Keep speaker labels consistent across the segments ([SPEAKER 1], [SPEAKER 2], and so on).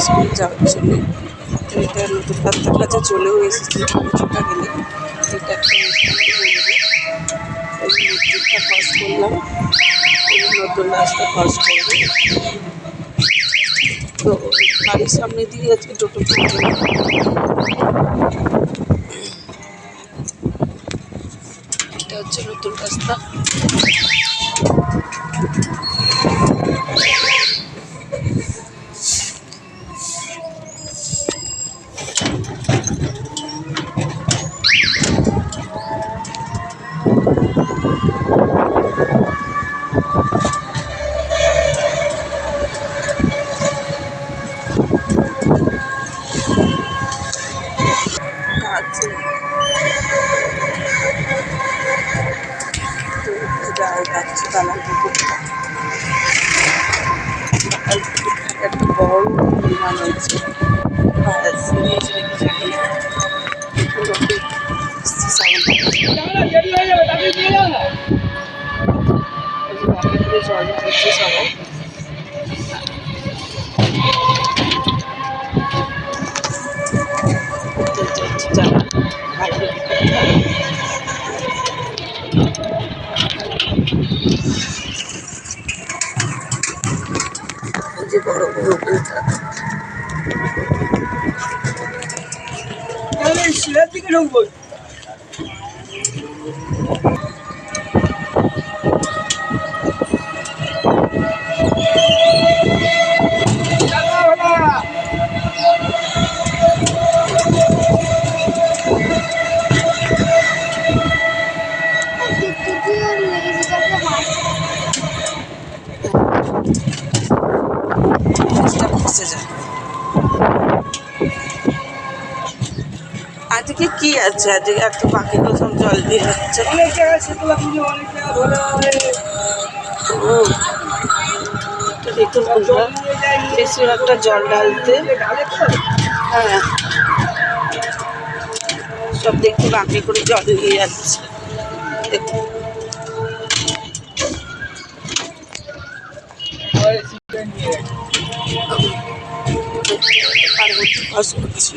[SPEAKER 1] School যাওয়ার জন্য। তো এটা নতুন রাস্তার কাছে চলেও এসেছি, কিছুটা গেলে এটা একটা মসজিদটা ক্রস করলাম, নতুন রাস্তা ক্রস করবো। তো বাড়ির সামনে দিয়ে আজকে টোটো এটা হচ্ছে নতুন রাস্তা। যাচ্ছি দালাল পুকুরটা, একটা বড় নির্মাণ হয়েছে, জল ঢালছে সবাই। যারা ভালো যে বড় বড় শিলার দিকে ঢুকবো। আজকে কি আছে? আজকে এত পাখিগুলো সব জল দিয়ে যাচ্ছে। দেখুন বেশিরভাগটা জল ঢালতে, হ্যাঁ সব দেখতে বাঁকে করে জল নিয়ে যাচ্ছে। দেখুন পাস করছি,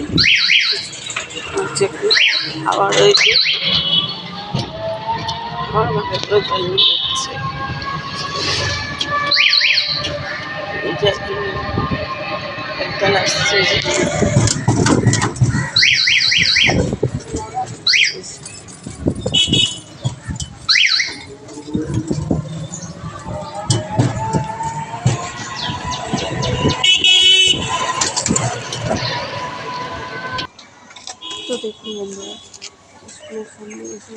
[SPEAKER 1] আবার ওই যে আমার বাঁকে করে জল নিয়ে যাচ্ছে। একদল আসছে, তো দেখুন বন্ধুরা স্কুলের সামনে এসে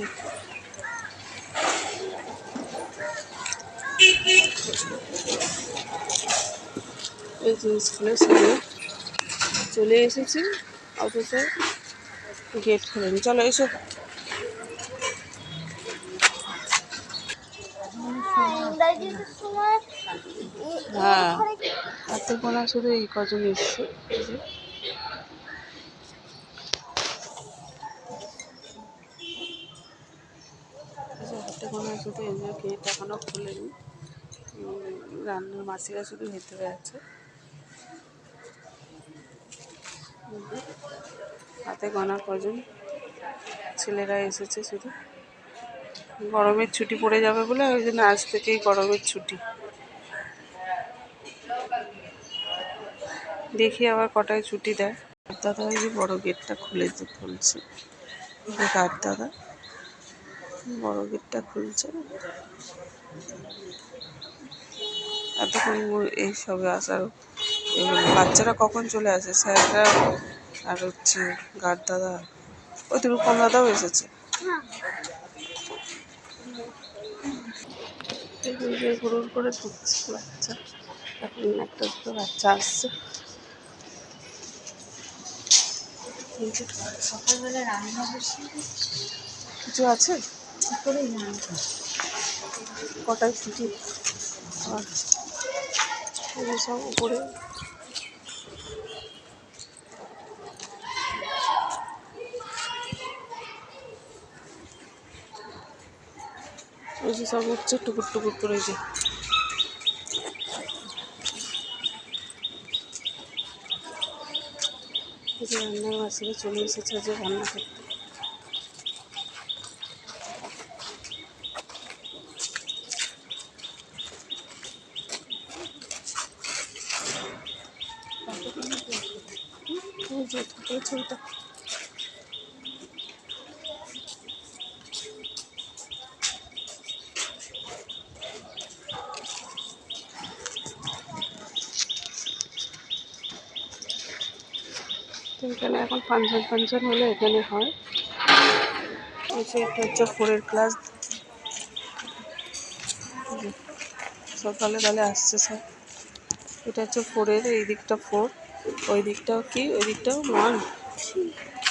[SPEAKER 1] এই যে স্কুলের সামনে চলে এসেছি, অথচ গেট খোলেনি। চলো এসো। হ্যাঁ হাতে গোনা শুধু এই কজন এসছে। হাতে গোনা শুধু এমনি গেট এখনো খোলেনি, রান্নার মাসিরা শুধু ভেতরে আছে। হাতে গোনা কজন ছেলেরা এসেছে, শুধু গরমের ছুটি পড়ে যাবে বলে ওই জন্য আজ থেকেই গরমের ছুটি। দেখি আবার কটায় ছুটি দেয়। দাদা ওই যে বড় গেটটা খুলছে, কার দাদা বড় গেটটা খুলছে। এতক্ষণ এই সবে আসার, বাচ্চারা কখন চলে আসে, স্যাররা আর হচ্ছে গার্ড দাদা, ওই তো রূপম দাদাও এসেছে। হুড়ুর করে ঢুকছে বাচ্চা, এখন একটা দুটো বাচ্চা আসছে। সকালবেলা রান্না বসে কিছু আছে, কটায় ছুটি, আর সব উপরে ওই যে সব উঠছে টুকুর টুকুর করে। যে যে রান্নার মাসিরা চলে এসেছে যে রান্না করতে। ছবিটা তো এখানে এখন ফাংশন হলে এখানে হয়। এটা হচ্ছে 4-এর ক্লাস। সকালে তাহলে আসছে সব। এটা হচ্ছে 4-এর, এই দিকটা 4, ওই দিকটাও কি, ওই দিকটাও 1,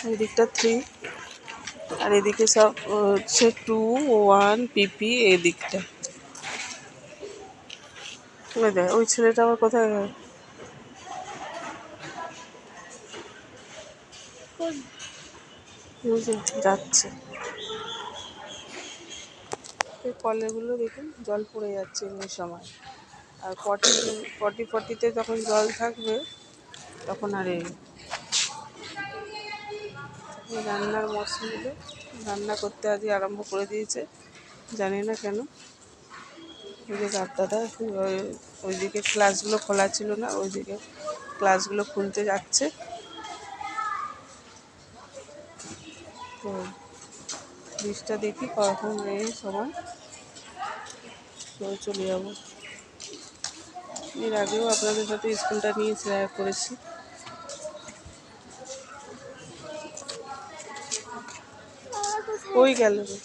[SPEAKER 1] ওই দিকটা 3, আর এদিকে সব হচ্ছে 2, 1 পিপি এই দিকটা। দেখ ওই ছেলেটা আবার কোথায় গেল? যাচ্ছে। এই কলেগুলো দেখুন জল পড়ে যাচ্ছে এমনি সময়, আর পটিতে যখন জল থাকবে তখন আর এই রান্নার মশলাগুলো রান্না করতে আজই আরম্ভ করে দিয়েছে, জানি না কেন। ওই যে দাদা ওইদিকে ক্লাসগুলো খোলা ছিল না, ওইদিকে ক্লাসগুলো খুলতে যাচ্ছে। তো লিস্টটা দেখি কখন এই সময় তো চলে যাবো। এর আগেও আপনাদের সাথে স্কুলটা নিয়ে শেয়ার করেছি। ওই গেল রে।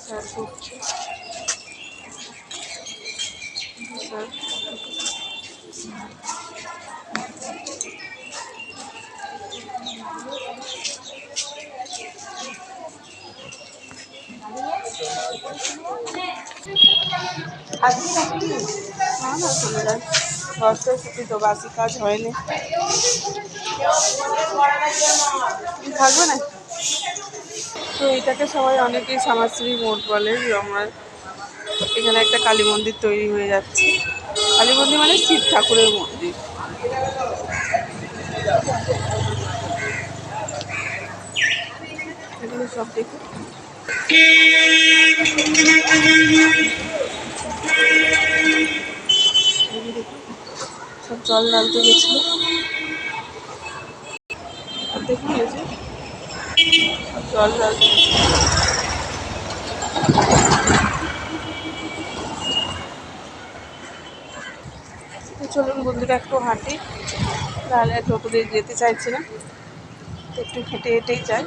[SPEAKER 1] স্যার করছে স্যার। না না চলে যায়, 10টায় ছুটি তো, বাসি কাজ হয়নি। থাকবে না তো এটাকে সবাই অনেকেই শ্যামাশ্রী মোড় বলে। আমার এখানে একটা কালী মন্দির তৈরি হয়ে যাচ্ছে। কালী মন্দির মানে শিব ঠাকুরের মন্দির। এগুলো সব দেখুন। সব জল ঢালতে গেছিল, আর দেখুন এই যে সব জল ঢালতে গেছিল। চলুন বন্ধুরা একটু হাঁটি, তাহলে টোটোতে যেতে চাইছি না, একটু হেঁটে হেঁটেই যাই।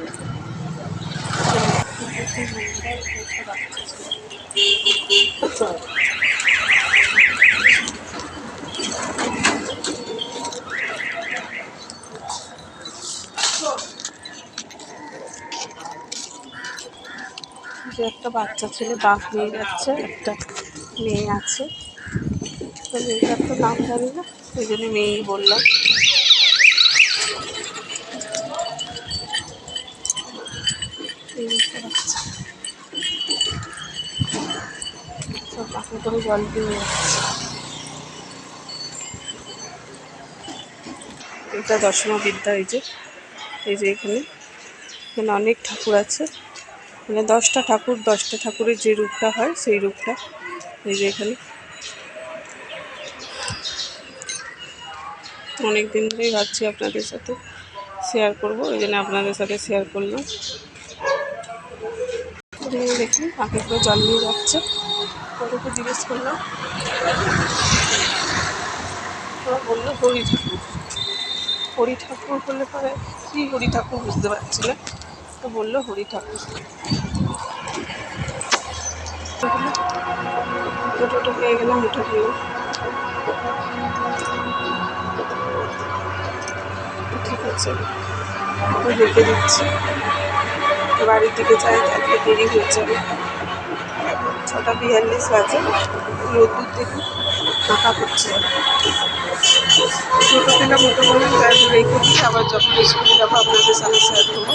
[SPEAKER 1] যে একটা বাচ্চা ছেলে বাঁক নিয়ে যাচ্ছে, একটা মেয়ে আছে, তো মেয়েটার তো নাম জানি না, ওই জন্য মেয়েই বললাম। এই একটা বাচ্চা সব বাঁকে করে জল দিয়ে যাচ্ছে। এটা দশমা বিদ্যা। এই যে এখানে অনেক ঠাকুর আছে, মানে 10টা ঠাকুর, 10টা ঠাকুরের যে রূপটা হয় সেই রূপটা। এই যে এখানে অনেক দিন ধরেই ভাবছি আপনাদের সাথে শেয়ার করব, ওই জন্য আপনাদের সাথে শেয়ার করলাম। দেখুন পাখি করে জল নিয়ে যাচ্ছে, ওদেরকে জিজ্ঞেস করলাম, ওরা বললো হরি ঠাকুর। হরি ঠাকুর বললে পরে কী হরি ঠাকুর বুঝতে পারছি না, তো বললো হরি ঠাকুর। টোটো পেয়ে গেলাম, উঠে গেলাম। ঠিক আছে, রেখে দিচ্ছি, বাড়ির দিকে যাই, আজকে দেরি হয়ে যাবে। 6:42 বাজে, রোদ্দুর দেখুন ফাঁকা করছে। ছোটো পেলাম, ওটা বললাম গাড়ি রেখে দিই, আবার যখন স্কুলে যাবো আপনাদের সাথে শেয়ার করবো।